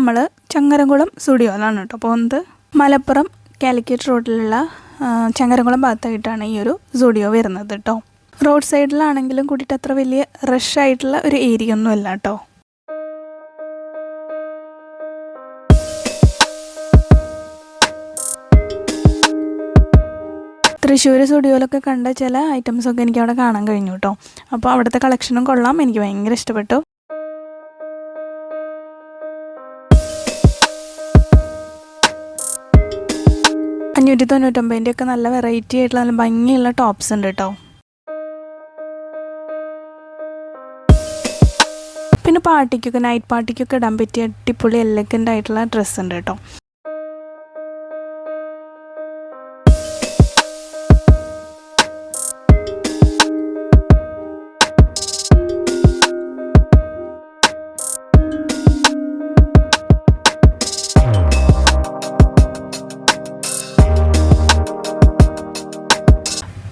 നമ്മൾ ചങ്ങരംകുളം സ്റ്റുഡിയോയിലാണ് കേട്ടോ പോകുന്നത്. മലപ്പുറം കാലിക്കറ്റ് റോഡിലുള്ള ചങ്ങരംകുളം ഭാഗത്തായിട്ടാണ് ഈ ഒരു സ്റ്റുഡിയോ വരുന്നത് കേട്ടോ. റോഡ് സൈഡിലാണെങ്കിലും കൂടിയിട്ട് അത്ര വലിയ റഷ് ആയിട്ടുള്ള ഒരു ഏരിയ ഒന്നുമല്ല കേട്ടോ. തൃശ്ശൂർ സ്റ്റുഡിയോയിലൊക്കെ കണ്ട ചില ഐറ്റംസൊക്കെ എനിക്ക് അവിടെ കാണാൻ കഴിഞ്ഞു കേട്ടോ. അപ്പോൾ അവിടുത്തെ കളക്ഷനും കൊള്ളാം, എനിക്ക് ഭയങ്കര ഇഷ്ടപ്പെട്ടു. $599 ഒക്കെ നല്ല വെറൈറ്റി ആയിട്ടുള്ള നല്ല ഭംഗിയുള്ള ടോപ്സ് ഉണ്ട് കേട്ടോ. പിന്നെ പാർട്ടിക്കൊക്കെ നൈറ്റ് പാർട്ടിക്കൊക്കെ ഇടാൻ പറ്റിയ അടിപൊളി എലഗൻ്റ് ആയിട്ടുള്ള ഡ്രസ്സ് ഉണ്ട് കേട്ടോ.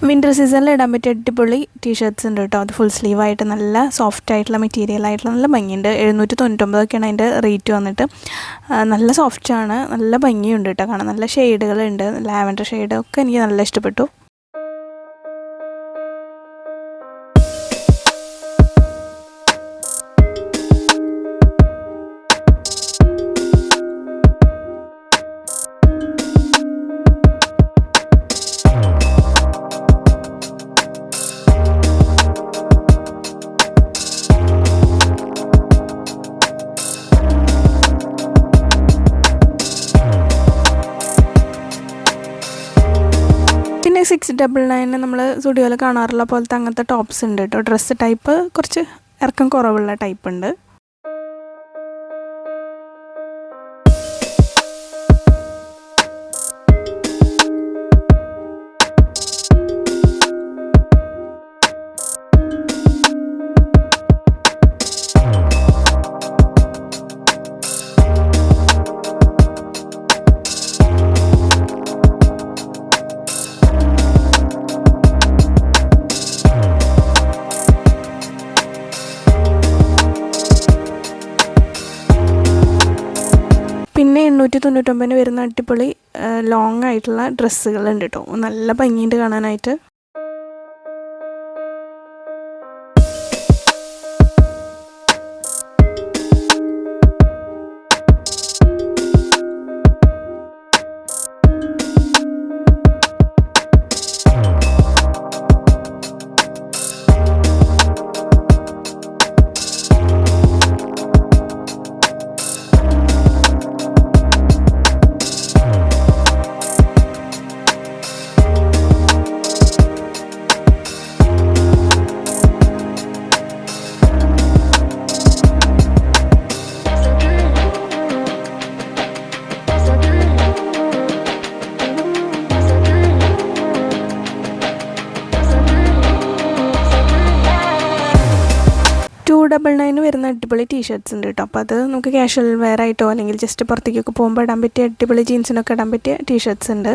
വിൻ്റർ സീസണിൽ ഇടാൻ പറ്റിയ അടിപൊളി ടീഷർട്ട്സ് ഉണ്ട് കേട്ടോ. അത് ഫുൾ സ്ലീവായിട്ട് നല്ല സോഫ്റ്റ് ആയിട്ടുള്ള മെറ്റീരിയൽ ആയിട്ടുള്ള നല്ല ഭംഗിയുണ്ട്. 799 അതിൻ്റെ റേറ്റ് വന്നിട്ട്. നല്ല സോഫ്റ്റാണ്, നല്ല ഭംഗിയുണ്ട് കേട്ടോ കാണാൻ. നല്ല ഷെയ്ഡുകളുണ്ട്, ലാവൻഡർ ഷെയ്ഡ് ഒക്കെ എനിക്ക് നല്ല ഇഷ്ടപ്പെട്ടു. പിന്നെ 699 നമ്മൾ സ്റ്റുഡിയോയിൽ കാണാറുള്ള പോലത്തെ അങ്ങനത്തെ ടോപ്സ് ഉണ്ട് കേട്ടോ. ഡ്രസ്സ് ടൈപ്പ് കുറച്ച് ഇറക്കം കുറവുള്ള ടൈപ്പ് ഉണ്ട്. പിന്നെ 899 വരുന്ന അടിപൊളി ലോങ് ആയിട്ടുള്ള ഡ്രസ്സുകളുണ്ട് കേട്ടോ. നല്ല ഭംഗിയുണ്ട് കാണാനായിട്ട്. $299 വരുന്ന അടിപൊളി ടീഷർട്ട്സ് ഉണ്ട് കേട്ടോ. അപ്പോൾ അത് നമുക്ക് കാഷ്വൽ വെയർ ആയിട്ടോ അല്ലെങ്കിൽ ജസ്റ്റ് പുറത്തേക്കൊക്കെ പോകുമ്പോൾ ഇടാൻ പറ്റിയ അടിപൊളി ജീൻസിനൊക്കെ ഇടാൻ പറ്റിയ ടീഷർട്ട്സ് ഉണ്ട്.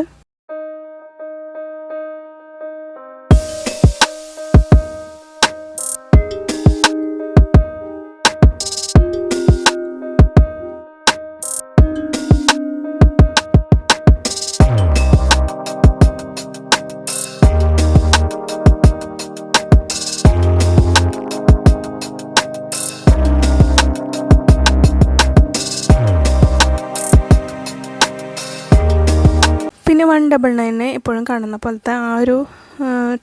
പിന്നെ 199 എപ്പോഴും കാണുന്ന പോലത്തെ ആ ഒരു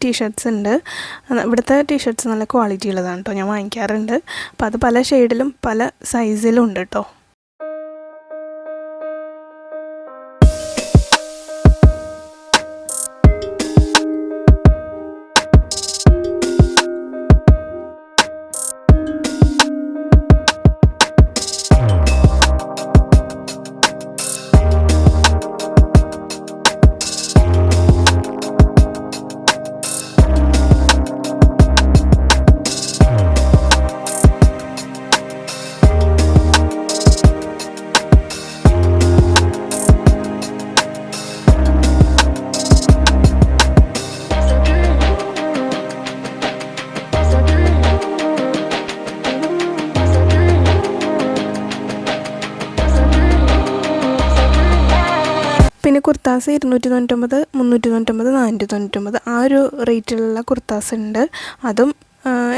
ടീഷർട്ട്സ് ഉണ്ട്. ഇവിടുത്തെ ടീഷർട്ട്സ് നല്ല ക്വാളിറ്റി ഉള്ളതാണ് കേട്ടോ, ഞാൻ വാങ്ങിക്കാറുണ്ട്. അപ്പോൾ അത് പല ഷെയ്ഡിലും പല സൈസിലും ഉണ്ട് കേട്ടോ. പിന്നെ കുർത്താസ് 299, 399, 499 ആ ഒരു റേറ്റിലുള്ള കുർത്താസ് ഉണ്ട്. അതും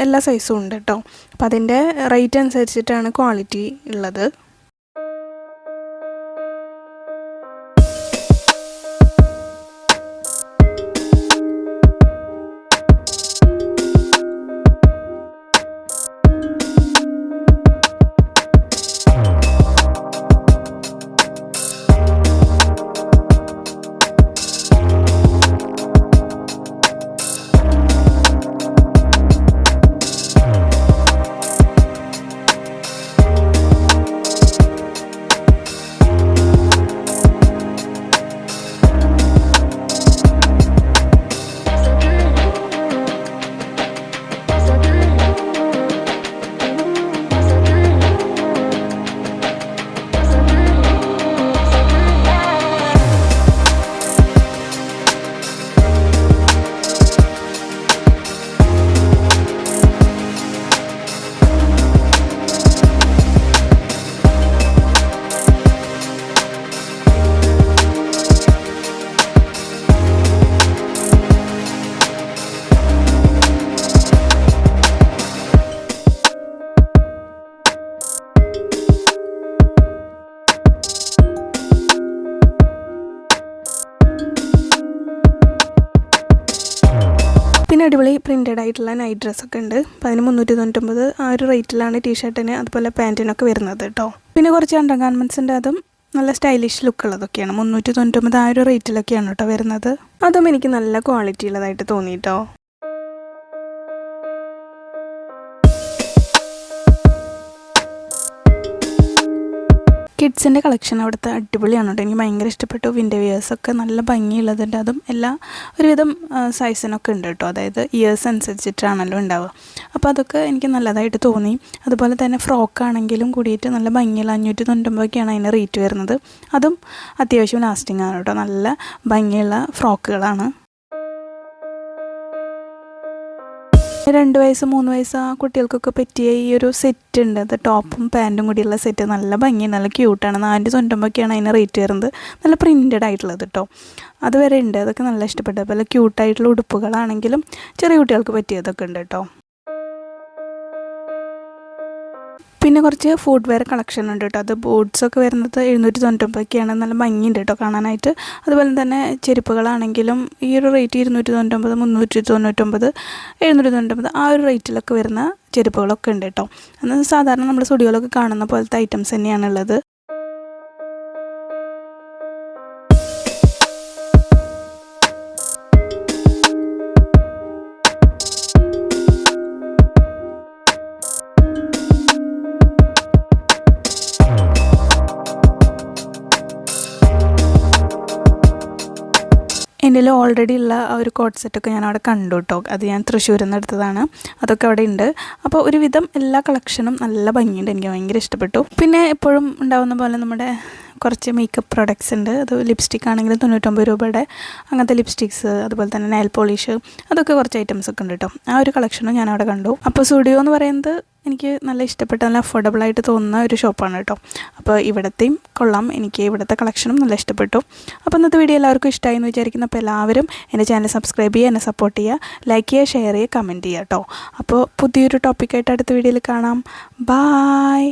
എല്ലാ സൈസും ഉണ്ട് കേട്ടോ. അപ്പം അതിൻ്റെ റേറ്റ് അനുസരിച്ചിട്ടാണ് ക്വാളിറ്റി ഉള്ളത്. പിന്നെ അടിപൊളി പ്രിൻറ്റഡ് ആയിട്ടുള്ള നൈറ്റ് ഡ്രസ്സൊക്കെ ഉണ്ട്. അപ്പോൾ അതിന് 399 ആ ഒരു റേറ്റിലാണ് ടീഷർട്ടിന് അതുപോലെ പാൻറ്റിനൊക്കെ വരുന്നത് കേട്ടോ. പിന്നെ കുറച്ച് അണ്ടർ ഗാർമെൻറ്റ്സിൻ്റെ അതും നല്ല സ്റ്റൈലിഷ് ലുക്കുള്ളതൊക്കെയാണ്. 399 ആ ഒരു റേറ്റിലൊക്കെയാണ് കേട്ടോ വരുന്നത്. അതും എനിക്ക് നല്ല ക്വാളിറ്റി ഉള്ളതായിട്ട് തോന്നി കേട്ടോ. കിഡ്സിൻ്റെ കളക്ഷൻ അവിടുത്തെ അടിപൊളിയാണ് കേട്ടോ. എനിക്ക് ഭയങ്കര ഇഷ്ടപ്പെട്ടു. വിൻ്റർ വിയേഴ്സൊക്കെ നല്ല ഭംഗിയുള്ളതുണ്ട്. അതും എല്ലാം ഒരുവിധം സൈസിനൊക്കെ ഉണ്ട് കേട്ടോ. അതായത് ഇയേഴ്സ് അനുസരിച്ചിട്ടാണല്ലോ ഉണ്ടാവുക. അപ്പോൾ അതൊക്കെ എനിക്ക് നല്ലതായിട്ട് തോന്നി. അതുപോലെ തന്നെ ഫ്രോക്കാണെങ്കിലും കൂടിയിട്ട് നല്ല ഭംഗിയുള്ള 599 അതിന് റേറ്റ് വരുന്നത്. അതും അത്യാവശ്യം ലാസ്റ്റിംഗ് ആണ് കേട്ടോ. നല്ല ഭംഗിയുള്ള ഫ്രോക്കുകളാണ്. 2 വയസ്സ് 3 വയസ്സ് ആ കുട്ടികൾക്കൊക്കെ പറ്റിയ ഈ ഒരു സെറ്റ് ഉണ്ട്. അത് ടോപ്പും പാൻറ്റും കൂടിയുള്ള സെറ്റ് നല്ല ഭംഗി, നല്ല ക്യൂട്ടാണ്. 499 അതിന് റേറ്റ് വരുന്നത്. നല്ല പ്രിൻറ്റഡ് ആയിട്ടുള്ളത് കേട്ടോ. അതുവരെ ഉണ്ട്. അതൊക്കെ നല്ല ഇഷ്ടപ്പെട്ടു. അതുപോലെ ക്യൂട്ടായിട്ടുള്ള ഉടുപ്പുകളാണെങ്കിലും ചെറിയ കുട്ടികൾക്ക് പറ്റിയതൊക്കെ ഉണ്ട് കേട്ടോ. പിന്നെ കുറച്ച് ഫുഡ് വെയർ കളക്ഷൻ ഉണ്ട് കേട്ടോ. അത് ബോട്ട്സൊക്കെ വരുന്നത് 799 നല്ല ഭംഗിയുണ്ട് കേട്ടോ കാണാനായിട്ട്. അതുപോലെ തന്നെ ചെരുപ്പുകളാണെങ്കിലും ഈ ഒരു റേറ്റ് 299, 399, 799 ആ ഒരു റേറ്റിലൊക്കെ വരുന്ന ചെരുപ്പുകളൊക്കെ ഉണ്ട് കേട്ടോ. എന്നാൽ സാധാരണ നമ്മൾ സ്റ്റുഡിയോയിലൊക്കെ കാണുന്ന പോലത്തെ ഐറ്റംസ് തന്നെയാണുള്ളത്. എൻ്റെ ഓൾറെഡി ഉള്ള ആ ഒരു കോട്ട് സെറ്റൊക്കെ ഞാൻ അവിടെ കണ്ടു കേട്ടോ. അത് ഞാൻ തൃശ്ശൂരിൽ നിന്ന് എടുത്തതാണ്. അതൊക്കെ അവിടെ ഉണ്ട്. അപ്പോൾ ഒരുവിധം എല്ലാ കളക്ഷനും നല്ല ഭംഗിയുണ്ട്. എനിക്ക് ഭയങ്കര ഇഷ്ടപ്പെട്ടു. പിന്നെ എപ്പോഴും ഉണ്ടാകുന്ന പോലെ നമ്മുടെ കുറച്ച് മേക്കപ്പ് പ്രോഡക്റ്റ്സ് ഉണ്ട്. അത് ലിപ്സ്റ്റിക് ആണെങ്കിൽ 99 രൂപയുടെ അങ്ങനത്തെ ലിപ്സ്റ്റിക്സ്, അതുപോലെ തന്നെ നെയിൽ പോളിഷ്, അതൊക്കെ കുറച്ച് ഐറ്റംസ് ഒക്കെ ഉണ്ട് കേട്ടോ. ആ ഒരു കളക്ഷനും ഞാൻ അവിടെ കണ്ടു. അപ്പോൾ സ്റ്റുഡിയോ എന്ന് പറയുന്നത് എനിക്ക് നല്ല ഇഷ്ടപ്പെട്ട, നല്ല അഫോർഡബിളായിട്ട് തോന്നുന്ന ഒരു ഷോപ്പാണ് കേട്ടോ. അപ്പോൾ ഇവിടത്തെയും കൊള്ളാം. എനിക്ക് ഇവിടുത്തെ കളക്ഷനും നല്ല ഇഷ്ടപ്പെട്ടു. അപ്പോൾ ഇന്നത്തെ വീഡിയോ എല്ലാവർക്കും ഇഷ്ടമായി എന്ന് വിചാരിക്കുന്നു. അപ്പോൾ എല്ലാവരും എൻ്റെ ചാനൽ സബ്സ്ക്രൈബ് ചെയ്യുക, എന്നെ സപ്പോർട്ട് ചെയ്യുക, ലൈക്ക് ചെയ്യുക, ഷെയർ ചെയ്യുക, കമൻറ്റ് ചെയ്യുക കേട്ടോ. അപ്പോൾ പുതിയൊരു ടോപ്പിക്കായിട്ട് അടുത്ത വീഡിയോയിൽ കാണാം. ബായ്.